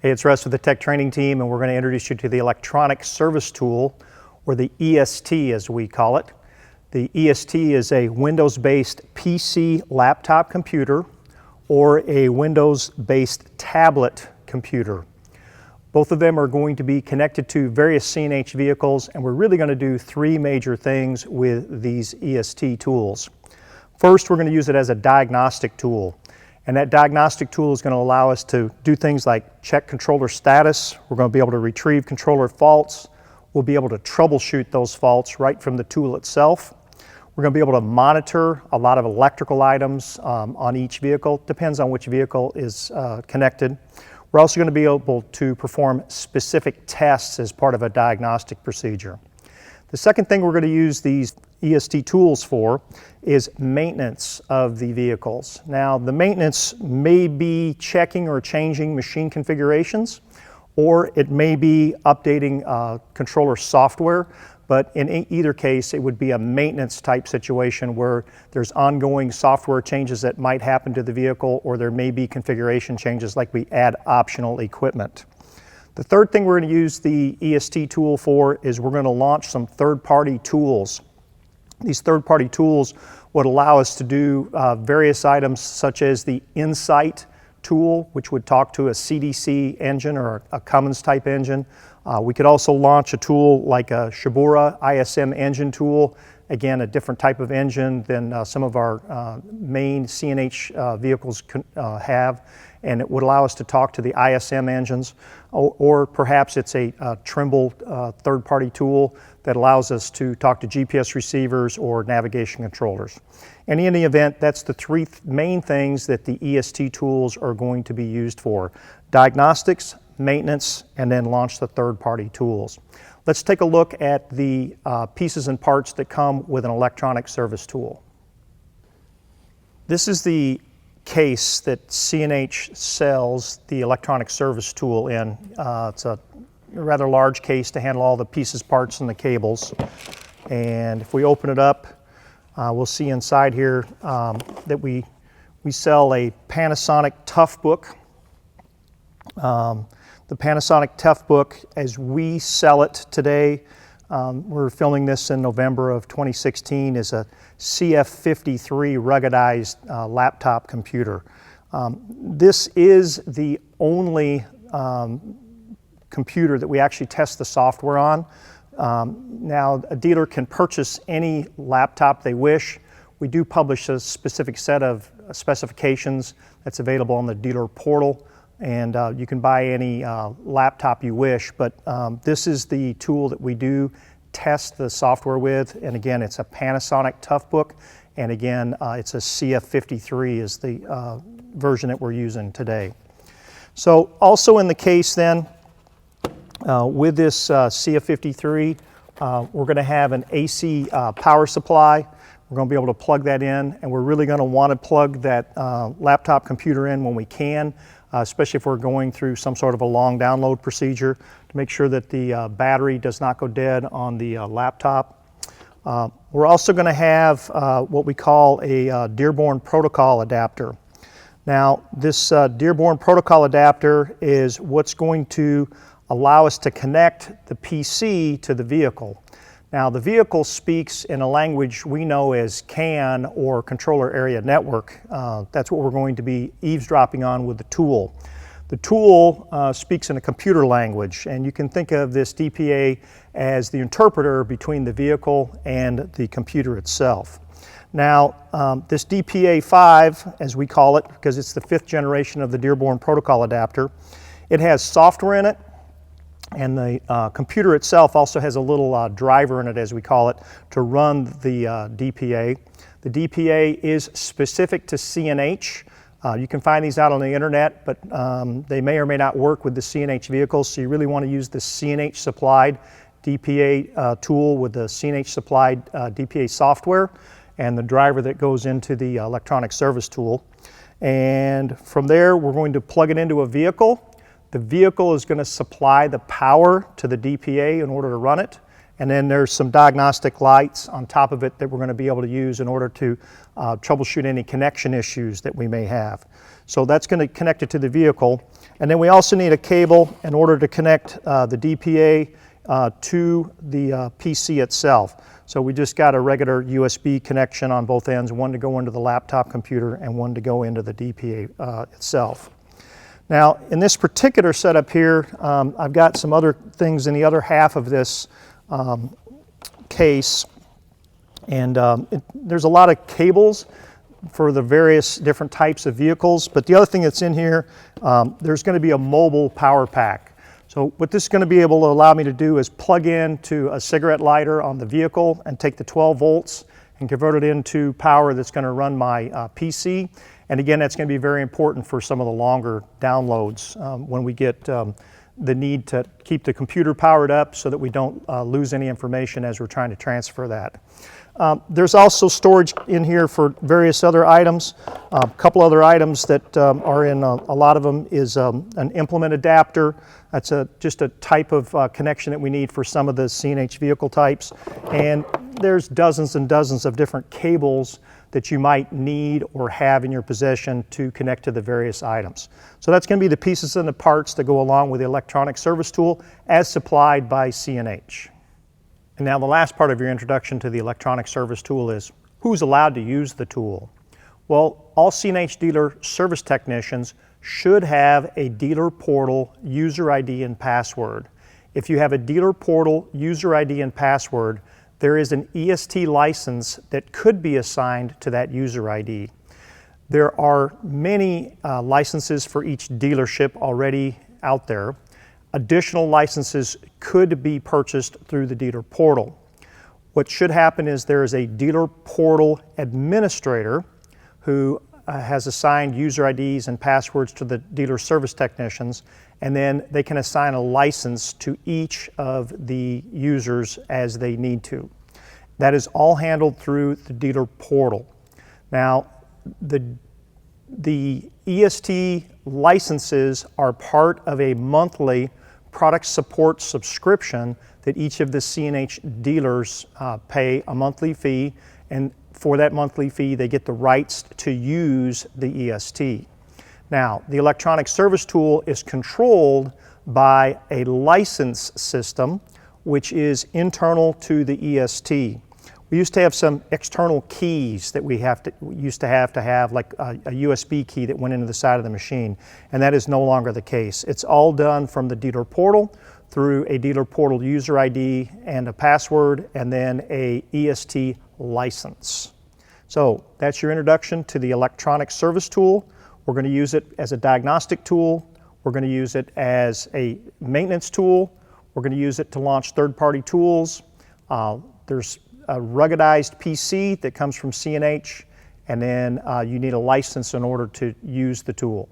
Hey, it's Russ with the Tech Training Team, and we're going to introduce you to the Electronic Service Tool, or the EST as we call it. The EST is a Windows-based PC laptop computer or a Windows-based tablet computer. Both of them are going to be connected to various CNH vehicles, and we're really going to do three major things with these EST tools. First, we're going to use it as a diagnostic tool. And that diagnostic tool is going to allow us to do things like check controller status. We're going to be able to retrieve controller faults. We'll be able to troubleshoot those faults right from the tool itself. We're going to be able to monitor a lot of electrical items on each vehicle. Depends on which vehicle is connected. We're also going to be able to perform specific tests as part of a diagnostic procedure. The second thing we're going to use these EST tools for is maintenance of the vehicles. Now, the maintenance may be checking or changing machine configurations, or it may be updating controller software, but in either case, it would be a maintenance type situation where there's ongoing software changes that might happen to the vehicle, or there may be configuration changes like we add optional equipment. The third thing we're going to use the EST tool for is we're going to launch some third-party tools. These third-party tools would allow us to do various items such as the Insight tool, which would talk to a CDC engine or a Cummins type engine. We could also launch a tool like a Shibura ISM engine tool, again a different type of engine than some of our main CNH vehicles have, and it would allow us to talk to the ISM engines, or perhaps it's a Trimble third-party tool that allows us to talk to GPS receivers or navigation controllers. And in the event, that's the three main things that the EST tools are going to be used for: diagnostics, maintenance, and then launch the third-party tools. Let's take a look at the pieces and parts that come with an electronic service tool. This is the case that CNH sells the electronic service tool in. It's a rather large case to handle all the pieces, parts, and the cables. And if we open it up, we'll see inside here that we sell a Panasonic Toughbook. The Panasonic Toughbook, as we sell it today, we're filming this in November of 2016, is a CF53 ruggedized laptop computer. This is the only computer that we actually test the software on. Now, a dealer can purchase any laptop they wish. We do publish a specific set of specifications that's available on the dealer portal, and you can buy any laptop you wish, but this is the tool that we do test the software with. And again, it's a Panasonic Toughbook, and again, it's a CF53 is the version that we're using today. So also in the case then, with this CF53, we're going to have an AC power supply. We're going to be able to plug that in, and we're really going to want to plug that laptop computer in when we can, especially if we're going through some sort of a long download procedure, to make sure that the battery does not go dead on the laptop. We're also going to have what we call a Dearborn Protocol adapter. Now, this Dearborn Protocol adapter is what's going to allow us to connect the PC to the vehicle. Now, the vehicle speaks in a language we know as CAN, or Controller Area Network. That's what we're going to be eavesdropping on with the tool. The tool speaks in a computer language, and you can think of this DPA as the interpreter between the vehicle and the computer itself. Now, this DPA5, as we call it, because it's the 5th generation of the Dearborn Protocol adapter, it has software in it, and the computer itself also has a little driver in it, as we call it, to run the DPA. The DPA is specific to CNH. You can find these out on the internet, but they may or may not work with the CNH vehicles, so you really want to use the CNH supplied DPA tool with the CNH supplied DPA software and the driver that goes into the electronic service tool. And from there, we're going to plug it into a vehicle. The vehicle is going to supply the power to the DPA in order to run it, and then there's some diagnostic lights on top of it that we're going to be able to use in order to troubleshoot any connection issues that we may have. So that's going to connect it to the vehicle. And then we also need a cable in order to connect the DPA to the PC itself. So we just got a regular USB connection on both ends, one to go into the laptop computer and one to go into the DPA itself. Now, in this particular setup here, I've got some other things in the other half of this case, and there's a lot of cables for the various different types of vehicles, but the other thing that's in here, there's going to be a mobile power pack. So what this is going to be able to allow me to do is plug in to a cigarette lighter on the vehicle and take the 12 volts and convert it into power that's going to run my PC. And again, that's going to be very important for some of the longer downloads when we get the need to keep the computer powered up so that we don't lose any information as we're trying to transfer that. There's also storage in here for various other items. A couple other items that are in a lot of them is an implement adapter. That's just a type of connection that we need for some of the CNH vehicle types. And there's dozens and dozens of different cables that you might need or have in your possession to connect to the various items. So that's going to be the pieces and the parts that go along with the electronic service tool as supplied by CNH. And now the last part of your introduction to the electronic service tool is who's allowed to use the tool. Well, all CNH dealer service technicians should have a dealer portal user ID and password. If you have a dealer portal user ID and password, there is an EST license that could be assigned to that user ID. There are many licenses for each dealership already out there. Additional licenses could be purchased through the dealer portal. What should happen is there is a dealer portal administrator who has assigned user IDs and passwords to the dealer service technicians, and then they can assign a license to each of the users as they need to. That is all handled through the dealer portal. Now, the EST licenses are part of a monthly product support subscription that each of the CNH dealers pay a monthly fee, and for that monthly fee they get the rights to use the EST. Now, the electronic service tool is controlled by a license system which is internal to the EST. We used to have some external keys that we used to have like a USB key that went into the side of the machine, and that is no longer the case. It's all done from the dealer portal through a dealer portal user ID and a password, and then a EST license. So that's your introduction to the electronic service tool. We're going to use it as a diagnostic tool. We're going to use it as a maintenance tool. We're going to use it to launch third-party tools. There's a ruggedized PC that comes from CNH, and then you need a license in order to use the tool.